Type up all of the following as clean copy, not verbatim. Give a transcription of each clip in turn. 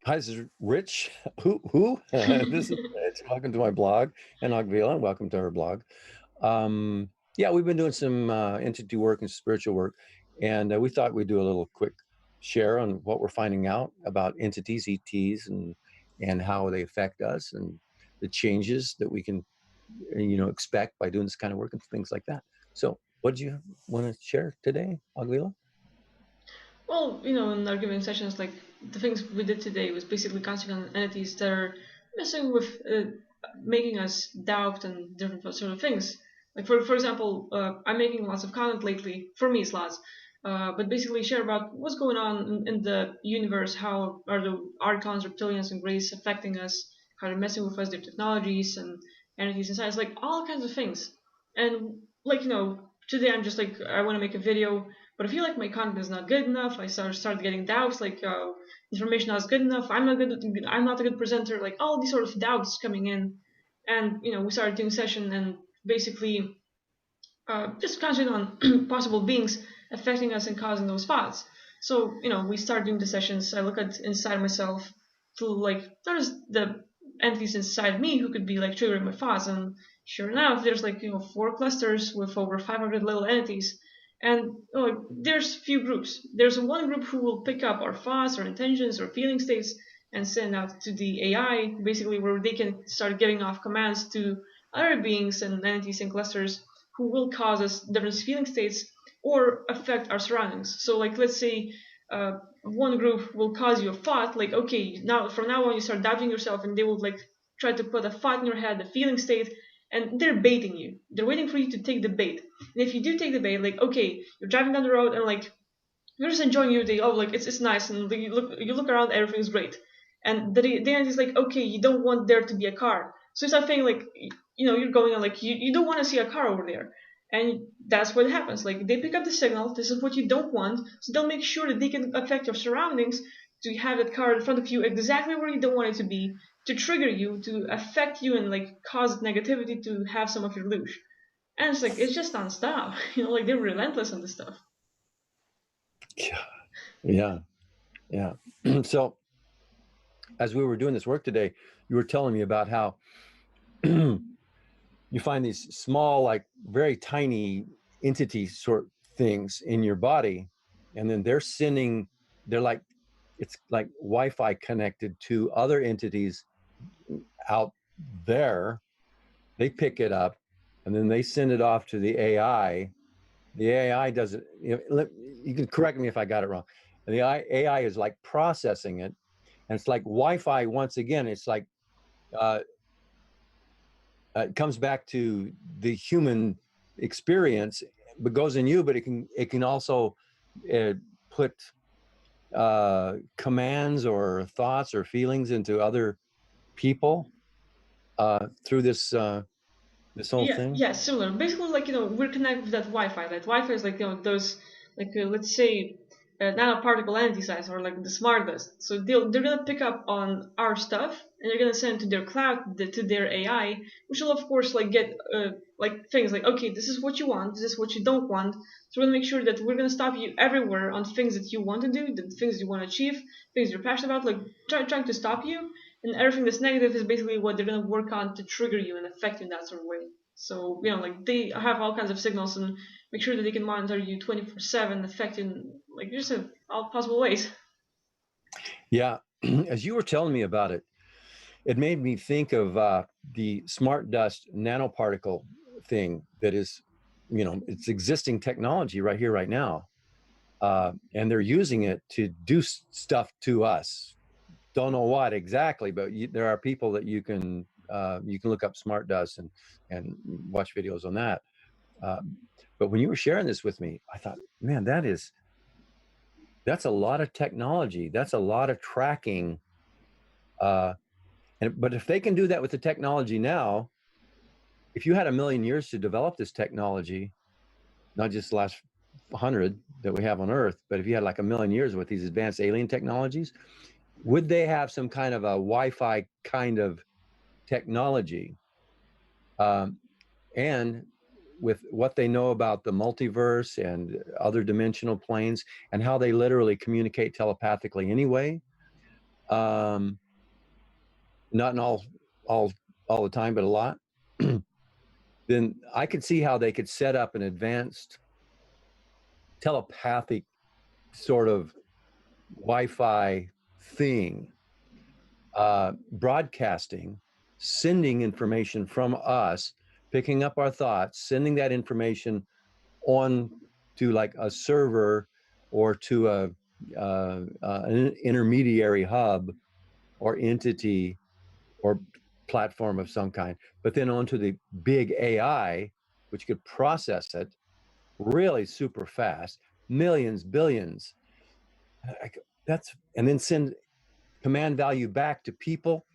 Hi, this is Rich. Who? This is Rich. Welcome to my blog, and Agvila. Welcome to her blog. Yeah, we've been doing some entity work and spiritual work, and we thought we'd do a little quick share on what we're finding out about entities, ETs, and how they affect us, and the changes that we can, expect by doing this kind of work and things like that. So, what do you want to share today, Agvila? Well, in our given sessions, like the things we did today was basically concentrating on entities that are messing with making us doubt and different sort of things. Like for example, I'm making lots of content lately. For me, it's lots, but basically share about what's going on in the universe. How are the archons, reptilians, and greys affecting us? How they're messing with us, their technologies and entities inside. It's like all kinds of things. And like today I'm just like I want to make a video, but I feel like my content is not good enough. I started getting doubts, like information not good enough. I'm not a good presenter. Like all these sort of doubts coming in, and we started doing session and basically just concentrating on possible beings affecting us and causing those thoughts. So we start doing the sessions. I look at inside myself through like there's the entities inside me who could be like triggering my thoughts, and sure enough, there's like 4 clusters with over 500 little entities. And there's few groups. There's one group who will pick up our thoughts, or intentions, or feeling states, and send out to the AI, basically where they can start giving off commands to other beings and entities and clusters who will cause us different feeling states or affect our surroundings. So, like, let's say one group will cause you a thought, like, okay, now from now on you start doubting yourself, and they will like try to put a thought in your head, a feeling state, and they're baiting you. They're waiting for you to take the bait. And if you do take the bait, like, okay, you're driving down the road and like you're just enjoying your day. Oh, like it's nice, and you look around, everything's great. And the end is like, okay, you don't want there to be a car, so it's not saying like you're going on like you don't want to see a car over there, and that's what happens. Like they pick up the signal. This is what you don't want, so they'll make sure that they can affect your surroundings to have that car in front of you exactly where you don't want it to be, to trigger you, to affect you, and like cause negativity to have some of your loot. And it's like it's just nonstop. Like they're relentless on this stuff. Yeah, yeah, yeah. So, as we were doing this work today, you were telling me about how you find these small, like very tiny entity sort things in your body, and then they're like, it's like Wi-Fi connected to other entities out there. They pick it up, and then they send it off to the AI. The AI does it. You can correct me if I got it wrong. And the AI is like processing it, and it's like Wi-Fi once again. It's like uh, it comes back to the human experience, but goes in you. But it can also uh, put commands or thoughts or feelings into other people through this whole Yeah, thing. yeah, similar. Basically, like we're connected with that Wi-Fi. That Wi-Fi is like those like let's say nanoparticle anti-size or like the smart dust. So they're gonna pick up on our stuff and they're gonna send it to their cloud, to their AI, which will of course like get like things like, okay, this is what you want, this is what you don't want. So we're gonna make sure that we're gonna stop you everywhere on things that you want to do, the things you want to achieve, things you're passionate about, like trying to stop you. And everything that's negative is basically what they're gonna work on to trigger you and affect you in that sort of way. So like they have all kinds of signals and make sure that they can monitor you 24/7, affect you in like just all possible ways. Yeah, as you were telling me about it, it made me think of the smart dust nanoparticle thing that is, it's existing technology right here, right now. And they're using it to do stuff to us. Don't know what exactly, but there are people that you can look up smart dust and watch videos on that. But when you were sharing this with me, I thought, man, that's a lot of technology. That's a lot of tracking. Uh, but if they can do that with the technology now, if you had a million years to develop this technology, not just the last 100 that we have on Earth, but if you had like a million years with these advanced alien technologies, would they have some kind of a Wi-Fi kind of technology? Um, and with what they know about the multiverse and other dimensional planes and how they literally communicate telepathically anyway, not in all the time, but a lot, then I could see how they could set up an advanced telepathic sort of Wi-Fi thing, broadcasting, sending information from us, picking up our thoughts, sending that information on to like a server or to an intermediary hub or entity or platform of some kind, but then onto the big AI, which could process it really super fast, millions, billions. That's, and then send command value back to people,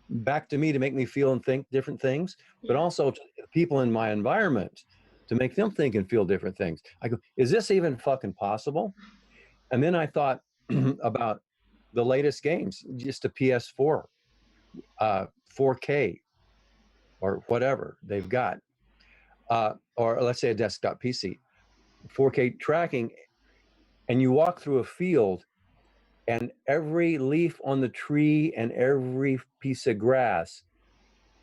back to me to make me feel and think different things, but also to people in my environment to make them think and feel different things. I go, is this even fucking possible? And then I thought about the latest games, just a PS4, 4K, or whatever they've got, or let's say a desktop PC, 4K tracking, and you walk through a field and every leaf on the tree and every piece of grass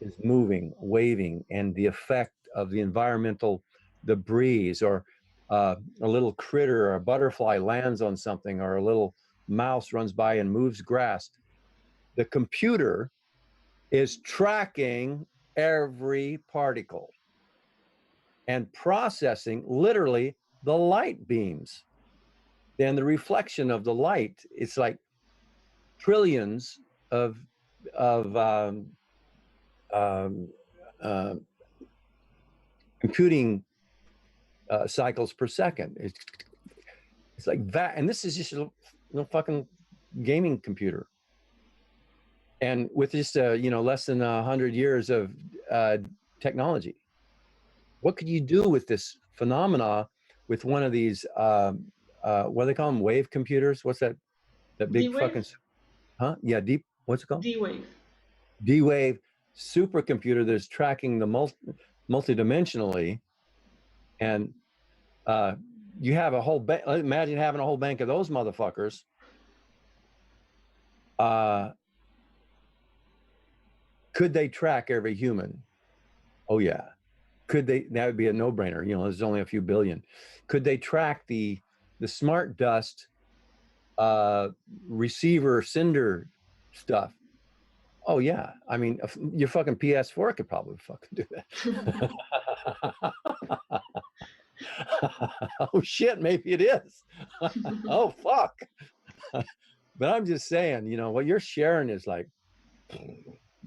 is moving, waving, and the effect of the environmental, the breeze, or a little critter or a butterfly lands on something, or a little mouse runs by and moves grass. The computer is tracking every particle and processing literally the light beams. And the reflection of the light, it's like trillions of computing cycles per second. It's like that, and this is just a fucking gaming computer. And with just less than 100 years of technology, what could you do with this phenomena with one of these what do they call them, wave computers? What's that big D-Wave? fucking, huh? Yeah, deep, what's it called? D-Wave. D-Wave supercomputer that's tracking the multidimensionally, and you have a whole imagine having a whole bank of those motherfuckers. Could they track every human? Oh yeah. Could they? That would be a no-brainer. There's only a few billion. Could they track the smart dust receiver sender stuff? Oh yeah. I mean, your fucking PS4 could probably fucking do that. Oh shit, maybe it is. Oh fuck. But I'm just saying, what you're sharing is like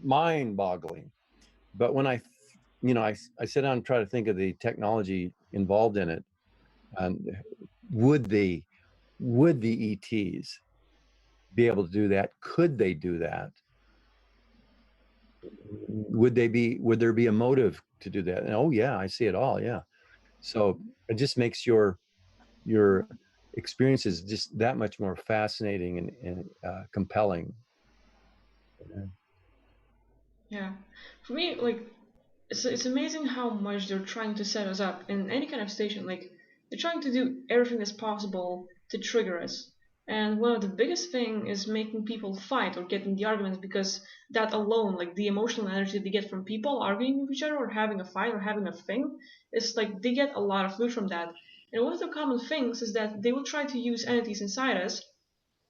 mind-boggling. But when I sit down and try to think of the technology involved in it, and would the ETs be able to do that? Could they do that? Would there be a motive to do that? And oh yeah, I see it all. Yeah. So it just makes your experiences just that much more fascinating and compelling. Yeah. For me, like, it's amazing how much they're trying to set us up in any kind of station. Like, they're trying to do everything that's possible to trigger us. And one of the biggest thing is making people fight or get in the arguments, because that alone, like the emotional energy they get from people arguing with each other or having a fight or having a thing, is like they get a lot of loot from that. And one of the common things is that they will try to use entities inside us.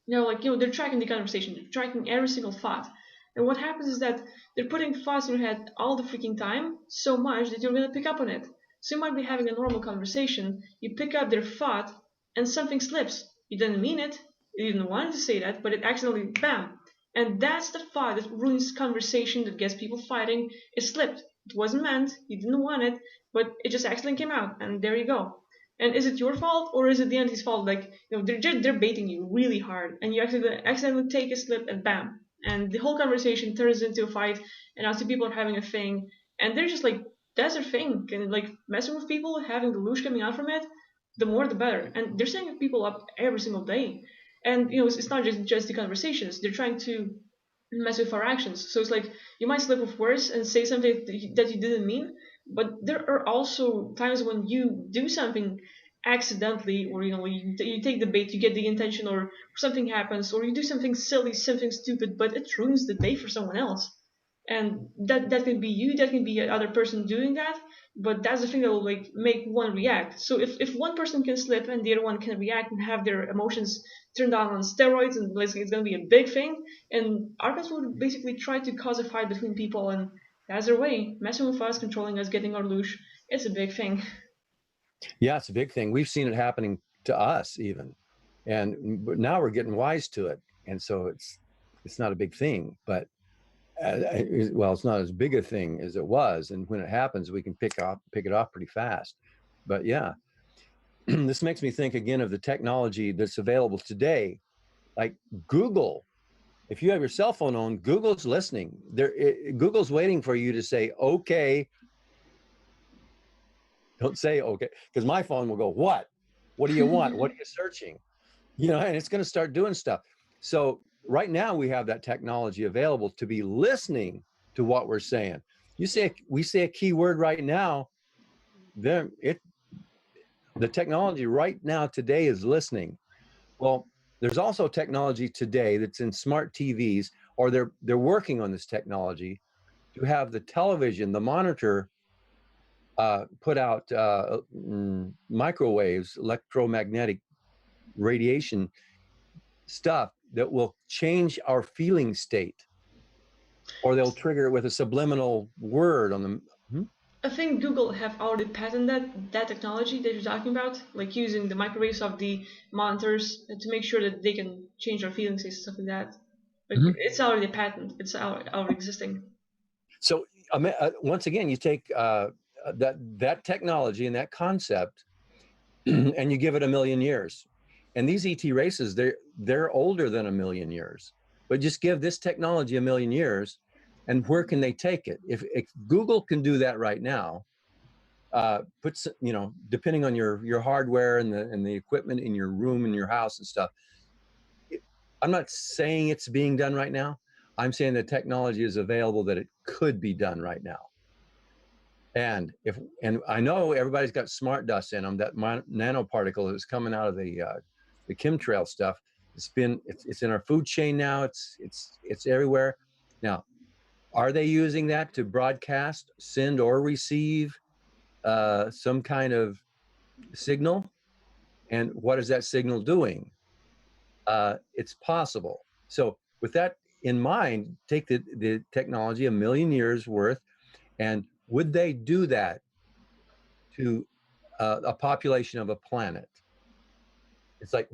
They're tracking the conversation, they're tracking every single thought. And what happens is that they're putting thoughts in your head all the freaking time, so much that you're gonna pick up on it. So you might be having a normal conversation, you pick up their thought, and something slips. You didn't mean it, you didn't want to say that, but it accidentally, bam. And that's the thought that ruins conversation, that gets people fighting. It slipped. It wasn't meant, you didn't want it, but it just accidentally came out, and there you go. And is it your fault or is it the entity's fault? Like, they're baiting you really hard, and you accidentally take a slip, and bam, and the whole conversation turns into a fight, and now two people are having a thing, and they're just like, that's their thing, and like messing with people, having the loosh coming out from it, the more the better. And they're setting people up every single day, and it's not just the conversations. They're trying to mess with our actions. So it's like you might slip with words and say something that you didn't mean, but there are also times when you do something accidentally, or you take the bait, you get the intention, or something happens, or you do something silly, something stupid, but it ruins the day for someone else. And that can be you, that can be another person doing that, but that's the thing that will like make one react. So if one person can slip and the other one can react and have their emotions turned on steroids, and like, it's going to be a big thing, and archives would basically try to cause a fight between people, and that's their way, messing with us, controlling us, getting our loosh. It's a big thing. Yeah, it's a big thing. We've seen it happening to us even, but now we're getting wise to it, and so it's not a big thing, but well, it's not as big a thing as it was, and when it happens, we can pick it off pretty fast. But yeah, this makes me think again of the technology that's available today, like Google. If you have your cell phone on, Google's listening. Google's waiting for you to say okay. Don't say okay, because my phone will go, what? What do you want? What are you searching? And it's going to start doing stuff. So right now we have that technology available to be listening to what we're saying. We say a key word right now, then the technology right now today is listening. Well, there's also technology today that's in smart TVs, or they're working on this technology to have the television, the monitor, put out microwaves, electromagnetic radiation stuff that will change our feeling state, or they'll trigger it with a subliminal word on them. I think Google have already patented that technology that you're talking about, like using the microwaves of the monitors to make sure that they can change our feelings and stuff like that. Like it's already patent. It's already existing. So once again, you take that technology and that concept, and you give it 1,000,000 years. And these ET races, they're older than 1,000,000 years. But just give this technology 1,000,000 years, and where can they take it? If Google can do that right now, depending on your hardware and the equipment in your room and your house and stuff. I'm not saying it's being done right now. I'm saying the technology is available that it could be done right now. And I know everybody's got smart dust in them. That nanoparticle that's coming out of the chemtrail stuff. It's in our food chain now. It's everywhere. Now, are they using that to broadcast, send, or receive some kind of signal? And what is that signal doing? It's possible. So with that in mind, take the technology 1,000,000 years worth, and would they do that to a population of a planet? It's like,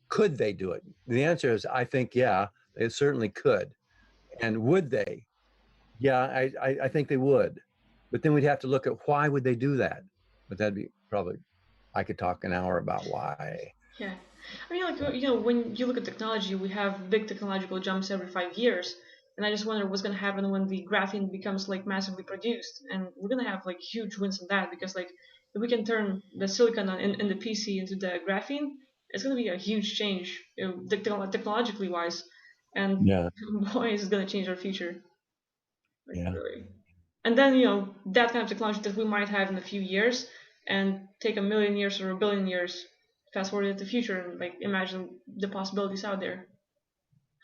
could they do it? The answer is, I think, yeah, they certainly could. And would they? Yeah, I think they would. But then we'd have to look at why would they do that? But that'd be probably, I could talk an hour about why. Yeah. I mean, like, when you look at technology, we have big technological jumps every 5 years. And I just wonder what's going to happen when the graphene becomes like massively produced. And we're going to have like huge wins on that, because like if we can turn the silicon in the PC into the graphene, it's going to be a huge change, technologically wise. And Yeah, boy, is it going to change our future. Like, yeah, really. And then, that kind of technology that we might have in a few years, and take 1,000,000 years or 1 billion years, fast forward into the future, and like imagine the possibilities out there.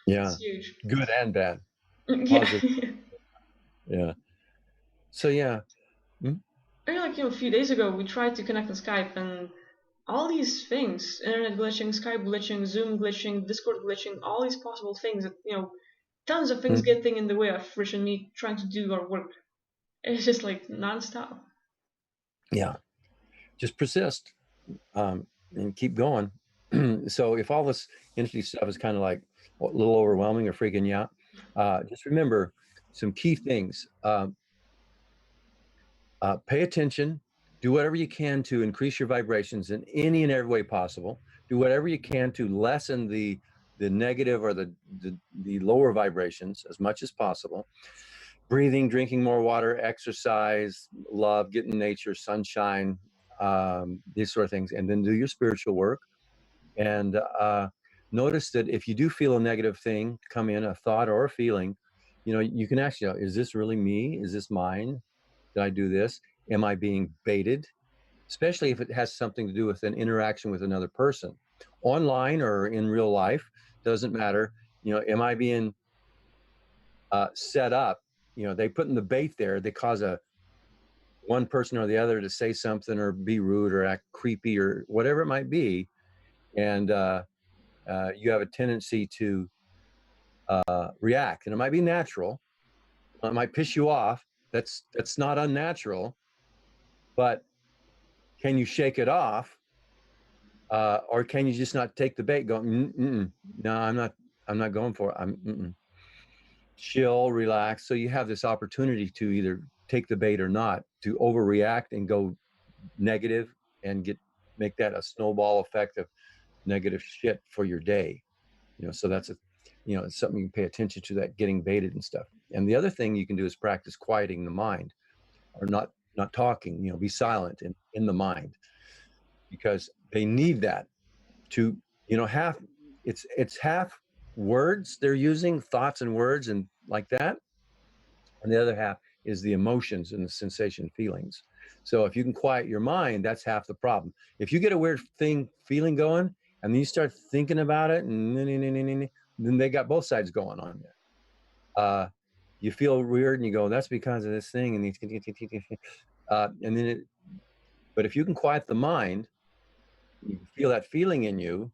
yeah. It's huge. Good and bad. Yeah. Positive. Yeah. So yeah. Mm. I mean, like, a few days ago, we tried to connect on Skype, and all these things, internet glitching, Skype glitching, Zoom glitching, Discord glitching, all these possible things that, tons of things Mm. getting in the way of Rich and me trying to do our work. It's just like nonstop. Yeah. Just persist, and keep going. So if all this industry stuff is kind of like a little overwhelming or freaking you out, just remember some key things. Pay attention. Do whatever you can to increase your vibrations in any and every way possible. Do whatever you can to lessen the negative or the lower vibrations as much as possible. Breathing, drinking more water, exercise, love, get in nature, sunshine, these sort of things, and then do your spiritual work. And notice that if you do feel a negative thing come in, a thought or a feeling, you can ask, is this really me? Is this mine? Did I do this? Am I being baited? especially if it has something to do with an interaction with another person, online or in real life, doesn't matter. You know, am I being set up? You know, they put in the bait there. They cause one person or the other to say something or be rude or act creepy or whatever it might be, and you have a tendency to react, and it might be natural. It might piss you off. That's not unnatural, but can you shake it off, or can you just not take the bait? Go, no, I'm not going for it. Chill, relax. So you have this opportunity to either take the bait or not, to overreact and go negative and make that a snowball effect of negative shit for your day. You know, so that's it's something you can pay attention to, that getting baited and stuff. And the other thing you can do is practice quieting the mind, or not talking. You know, be silent in the mind, because they need that to, it's half words they're using, thoughts and words and like that, and the other half is the emotions and the sensation feelings. So if you can quiet your mind, that's half the problem. If you get a weird feeling going, and then you start thinking about it, and then they got both sides going on there. You feel weird and you go, that's because of this thing, and then but if you can quiet the mind, you can feel that feeling in you,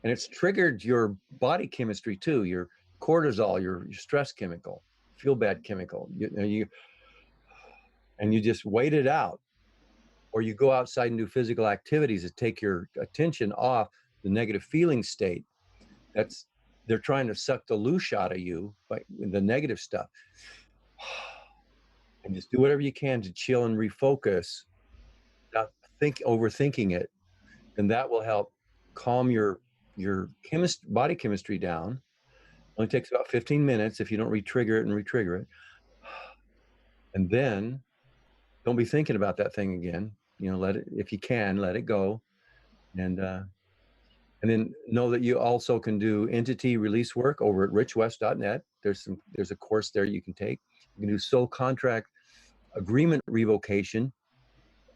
and it's triggered your body chemistry too, your cortisol, your stress chemical, feel bad chemical. And you just wait it out, or you go outside and do physical activities that take your attention off the negative feeling state. They're trying to suck the loose out of you by the negative stuff. And just do whatever you can to chill and refocus, not overthinking it, and that will help calm your body chemistry down. Only takes about 15 minutes if you don't re-trigger it. And then don't be thinking about that thing again. You know, let it, if you can, let it go. And then know that you also can do entity release work over at richwest.net. There's a course there you can take. You can do soul contract agreement revocation,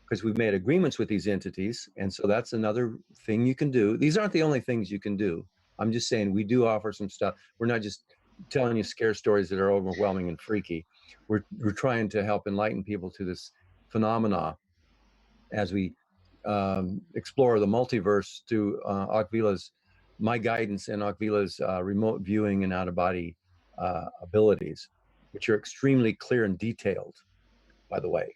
because we've made agreements with these entities. And so that's another thing you can do. These aren't the only things you can do. I'm just saying we do offer some stuff. We're not just telling you scare stories that are overwhelming and freaky. We're trying to help enlighten people to this phenomena as we explore the multiverse through my guidance, and Akvila's remote viewing and out-of-body abilities, which are extremely clear and detailed, by the way.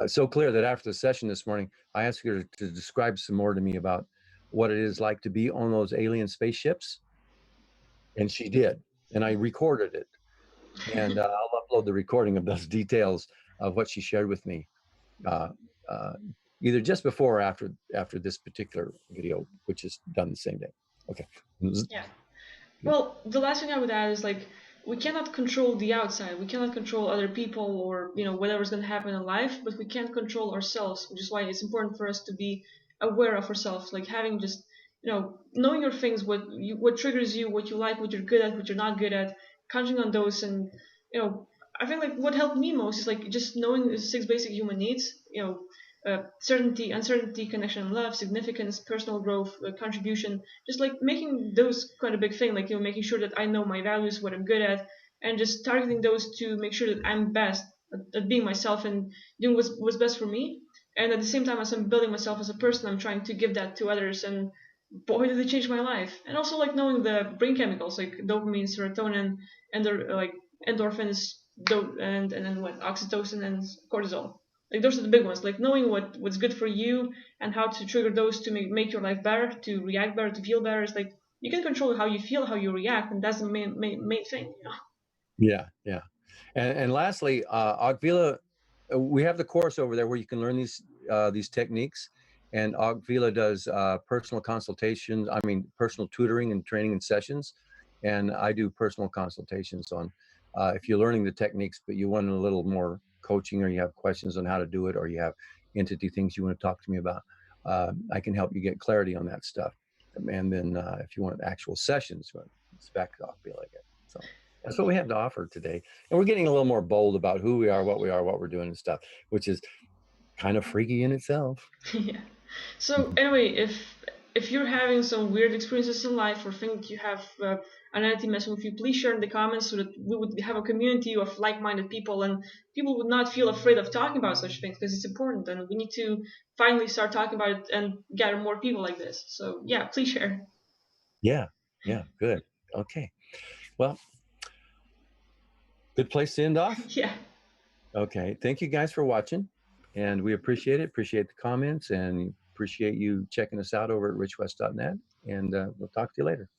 So clear that after the session this morning, I asked her to describe some more to me about what it is like to be on those alien spaceships. And she did. And I recorded it. And I'll upload the recording of those details of what she shared with me, either just before or after this particular video, which is done the same day. Okay. Yeah. Well, the last thing I would add is, like, we cannot control the outside. We cannot control other people or, whatever's going to happen in life, but we can control ourselves, which is why it's important for us to be aware of ourselves, like having just, knowing your things, what triggers you, what you like, what you're good at, what you're not good at, counting on those. And, I think, like, what helped me most is, like, just knowing the 6 basic human needs, certainty, uncertainty, connection, love, significance, personal growth, contribution, just like making those quite a big thing, like, making sure that I know my values, what I'm good at, and just targeting those to make sure that I'm best at being myself and doing what's best for me. And at the same time, as I'm building myself as a person, I'm trying to give that to others, and boy, did it change my life. And also, like, knowing the brain chemicals like dopamine, serotonin, and like endorphins, and then what, oxytocin and cortisol. Like, those are the big ones. Like, knowing what's good for you and how to trigger those to make your life better, to react better, to feel better. It's like you can control how you feel, how you react, and that's the main thing. Yeah. And lastly, Akvila, we have the course over there where you can learn these techniques. And Akvila does personal consultations. I mean, personal tutoring and training and sessions. And I do personal consultations on if you're learning the techniques, but you want a little more coaching, or you have questions on how to do it, or you have entity things you want to talk to me about. I can help you get clarity on that stuff. And then if you want actual sessions, it's back to Akvila again. So that's what we have to offer today. And we're getting a little more bold about who we are, what we're doing and stuff, which is kind of freaky in itself. Yeah. So anyway, if you're having some weird experiences in life or think you have an entity messing with you, please share in the comments so that we would have a community of like-minded people and people would not feel afraid of talking about such things because it's important and we need to finally start talking about it and gather more people like this. So yeah, please share. Yeah. Yeah. Good. Okay. Well, good place to end off. Yeah. Okay. Thank you guys for watching. And we appreciate it. Appreciate the comments and appreciate you checking us out over at richwest.net. And we'll talk to you later.